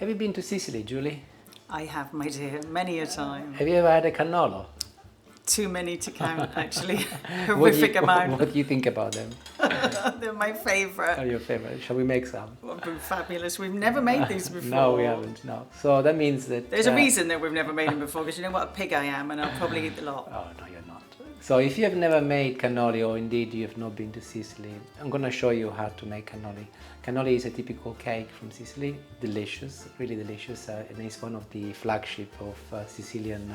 Have you been to Sicily, Julie? I have, my dear, many a time. Have you ever had a cannolo? Too many to count, actually. Horrific amount. What do you think about them? They're my favourite. Oh, your favorite. Shall we make some? Would be fabulous. We've never made these before. No, we haven't. No. So that means that There's a reason that we've never made them before, because you know what a pig I am, and I'll probably eat the lot. Oh no, you're not. So if you have never made cannoli, or indeed you have not been to Sicily, I'm going to show you how to make cannoli. Cannoli is a typical cake from Sicily. Delicious, really delicious, and it's one of the flagship of Sicilian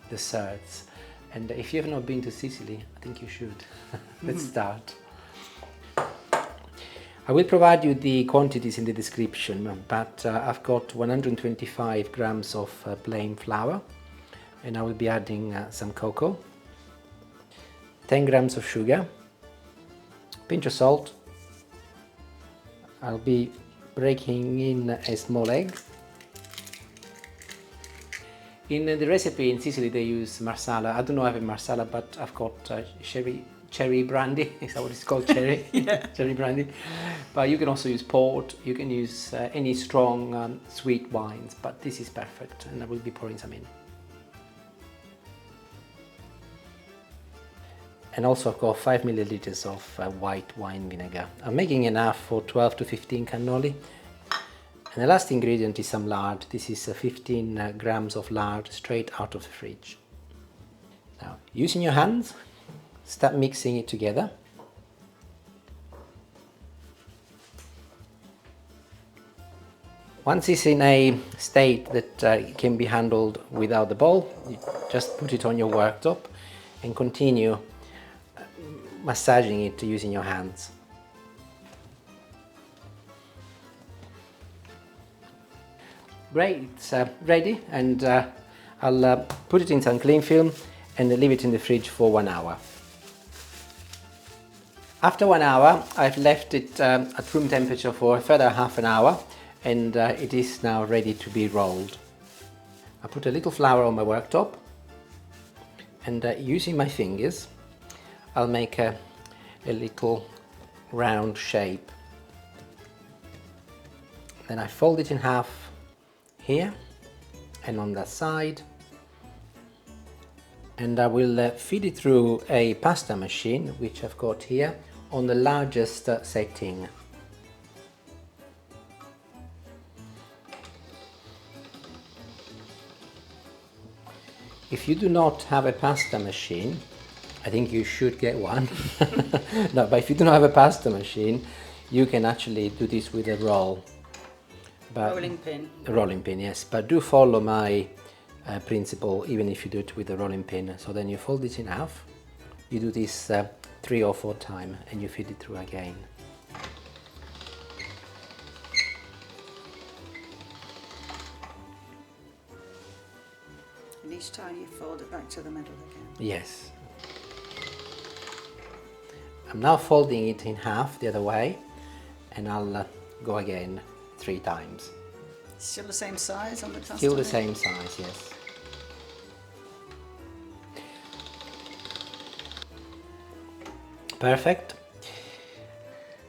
desserts. And if you have not been to Sicily, I think you should. Let's start. I will provide you the quantities in the description, but I've got 125 grams of plain flour, and I will be adding some cocoa, 10 grams of sugar, pinch of salt. I'll be breaking in a small egg. In the recipe in Sicily they use marsala. I don't know if I have marsala, but I've got cherry brandy. Is that what it's called? Cherry? Yeah. Cherry brandy. But you can also use port. You can use any strong sweet wines, but this is perfect, and I will be pouring some in. And also I've got 5 milliliters of white wine vinegar. I'm making enough for 12 to 15 cannoli. And the last ingredient is some lard. This is 15 grams of lard straight out of the fridge. Now, using your hands, start mixing it together. Once it's in a state that it can be handled without the bowl, you just put it on your worktop and continue massaging it using your hands. Great, it's ready, and I'll put it in some cling film and leave it in the fridge for 1 hour. After 1 hour, I've left it at room temperature for a further half an hour, and it is now ready to be rolled. I put a little flour on my worktop, and using my fingers, I'll make a little round shape. Then I fold it in half here and on that side, and I will feed it through a pasta machine, which I've got here on the largest setting. If you do not have a pasta machine, I think you should get one. No, but if you do not have a pasta machine, you can actually do this with a roll. But Rolling pin. A rolling pin, yes. But do follow my principle, even if you do it with a rolling pin. So then you fold it in half. You do this 3 or 4 times, and you feed it through again. And each time you fold it back to the middle again. Yes. I'm now folding it in half the other way, and I'll go again 3 times. Still the same size on the cluster? Still the same size, yes. Perfect.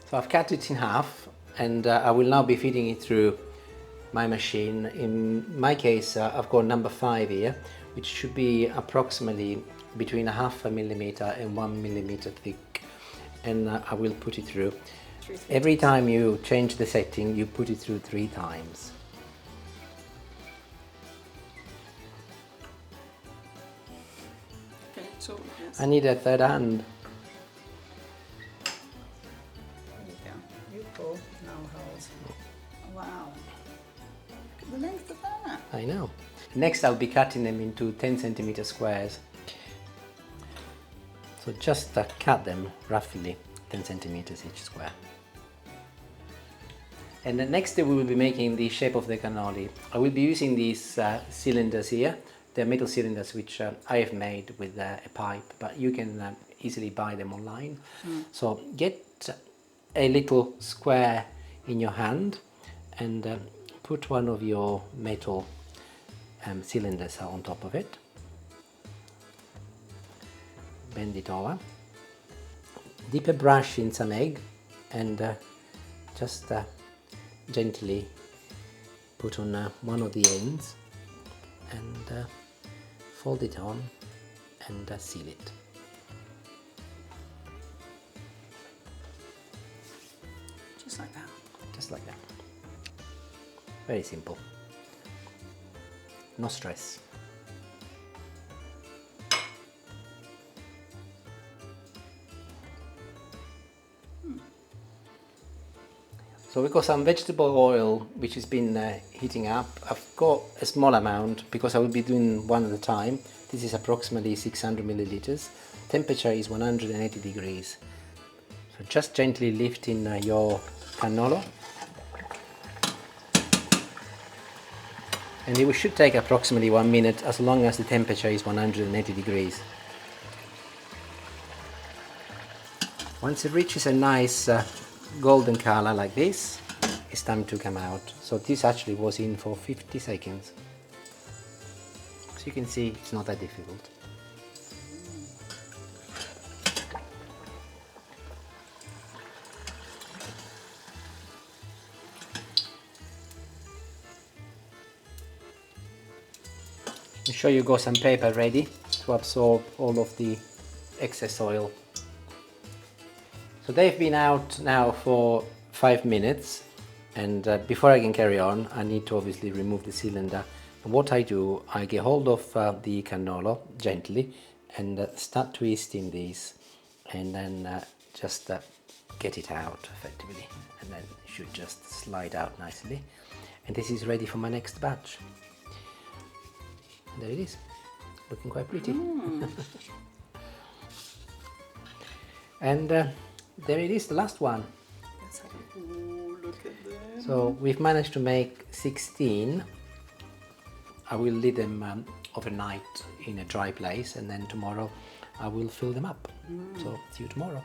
So I've cut it in half, and I will now be feeding it through my machine. In my case, I've got number 5 here, which should be approximately between 0.5 millimeter and 1 millimeter thick, and I will put it through. Every time you change the setting, you put it through 3 times. Okay, so yes. I need a third hand. There you go. You pull, no hold. Wow. Look at the length of that. I know. Next, I'll be cutting them into 10 centimeter squares. So just cut them roughly 10 centimeters each square. And then next we will be making the shape of the cannoli. I will be using these cylinders here. They're metal cylinders which I have made with a pipe, but you can easily buy them online. So get a little square in your hand and put one of your metal cylinders on top of it. Bend it over. Dip a brush in some egg and just gently put on one of the ends and fold it on and seal it. Just like that. Just like that. Very simple. No stress. So we've got some vegetable oil which has been heating up. I've got a small amount because I will be doing one at a time. This is approximately 600 milliliters. Temperature is 180 degrees. So just gently lift in your cannolo. And it should take approximately 1 minute as long as the temperature is 180 degrees. Once it reaches a nice golden color like this, it's time to come out. So this actually was in for 50 seconds. So you can see it's not that difficult. I'm sure you got some paper ready to absorb all of the excess oil. So they've been out now for 5 minutes, and before I can carry on I need to obviously remove the cylinder. And what I do, I get hold of the cannolo gently and start twisting these, and then just get it out effectively, and then it should just slide out nicely. And this is ready for my next batch. There it is, looking quite pretty. And there it is, the last one. Let's have a look at them. So we've managed to make 16. I will leave them overnight in a dry place, and then tomorrow I will fill them up. So see you tomorrow.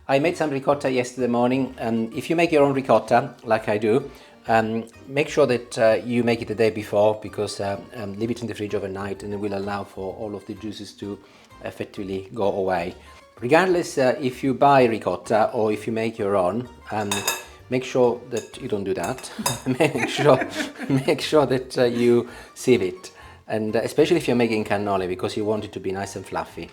I made some ricotta yesterday morning. If you make your own ricotta, like I do, make sure that you make it the day before, because leave it in the fridge overnight and it will allow for all of the juices to effectively go away. Regardless if you buy ricotta or if you make your own, make sure that you don't do that. make sure that you sieve it, and especially if you're making cannoli, because you want it to be nice and fluffy.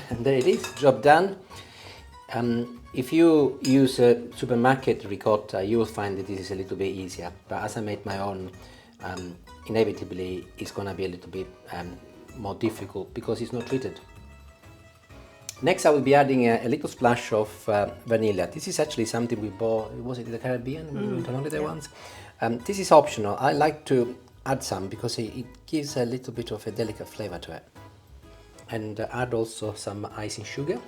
And there it is, job done. If you use a supermarket ricotta, you will find that this is a little bit easier, but as I made my own, inevitably it's going to be a little bit more difficult because it's not treated. Next I will be adding a little splash of vanilla. This is actually something we bought, was it in the Caribbean? We went on holiday once. This is optional. I like to add some because it gives a little bit of a delicate flavour to it. And add also some icing sugar.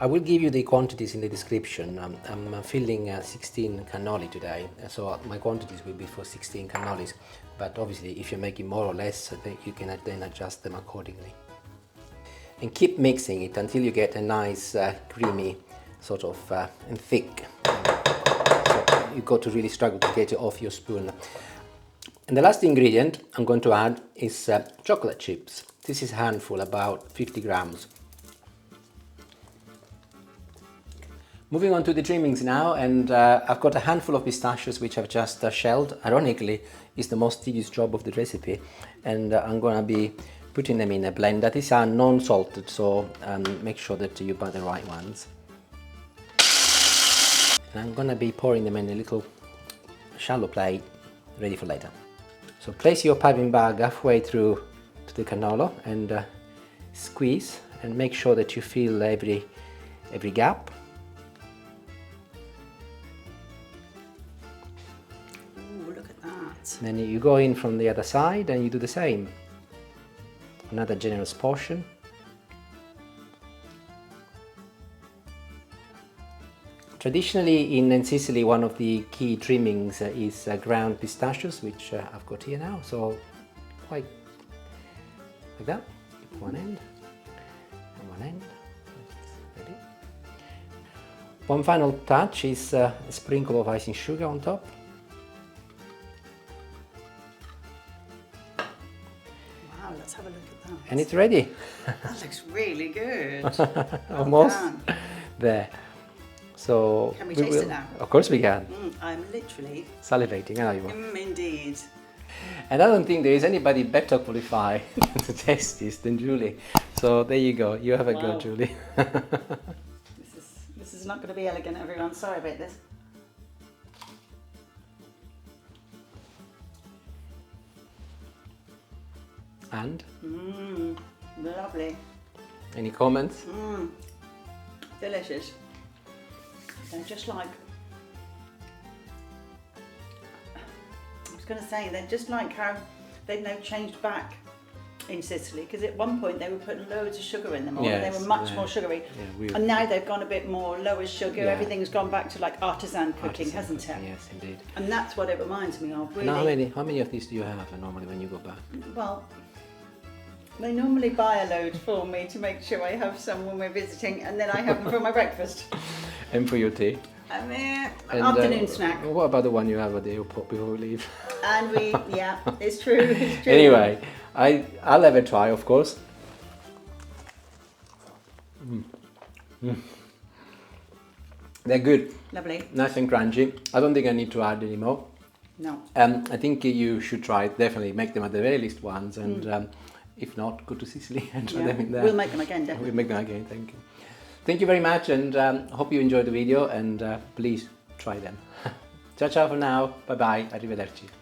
I will give you the quantities in the description. I'm filling 16 cannoli today, so my quantities will be for 16 cannolis, but obviously if you're making more or less, you can then adjust them accordingly. And keep mixing it until you get a nice creamy sort of and thick. So you've got to really struggle to get it off your spoon. And the last ingredient I'm going to add is chocolate chips. This is a handful, about 50 grams. Moving on to the trimmings now, and I've got a handful of pistachios which I've just shelled. Ironically, it's the most tedious job of the recipe, and I'm going to be putting them in a blender. These are non-salted, so make sure that you buy the right ones. And I'm going to be pouring them in a little shallow plate, ready for later. So place your piping bag halfway through to the cannolo and squeeze, and make sure that you fill every gap. Then you go in from the other side and you do the same. Another generous portion. Traditionally in Sicily, one of the key trimmings is ground pistachios, which I've got here now. So quite like that. One end and one end. Ready. One final touch is a sprinkle of icing sugar on top. Let's have a look at that. And it's ready. That looks really good. Almost done. there. So Can we taste it now? Of course we can. I'm literally Salivating, I know you are. indeed. And I don't think there is anybody better qualified to taste this than Julie. So there you go. You have a go, Wow. Julie. This is not going to be elegant, everyone. Sorry about this. And Lovely. any comments? Delicious. They're just like, I was going to say, they're just like how they've now changed back in Sicily, because at one point they were putting loads of sugar in them, and they were much more sugary, and now they've gone a bit more lower sugar. Everything's gone back to like artisan cooking, hasn't it? Yes, indeed. And that's what it reminds me of, really. Now, how many of these do you have normally when you go back? Well, they normally buy a load for me to make sure I have some when we're visiting, and then I have them for my breakfast. And for your tea? And And, afternoon snack. What about the one you have at the airport before we leave? And we, yeah, it's true, it's true. Anyway, I'll have a try, of course. They're good. Lovely. Nice and crunchy. I don't think I need to add any more. No. I think you should try it. Definitely make them at the very least once, and if not, go to Sicily and try them in there. We'll make them again, definitely. We'll make them again. Thank you. Thank you very much, and hope you enjoyed the video. And please try them. Ciao ciao for now. Bye bye. Arrivederci.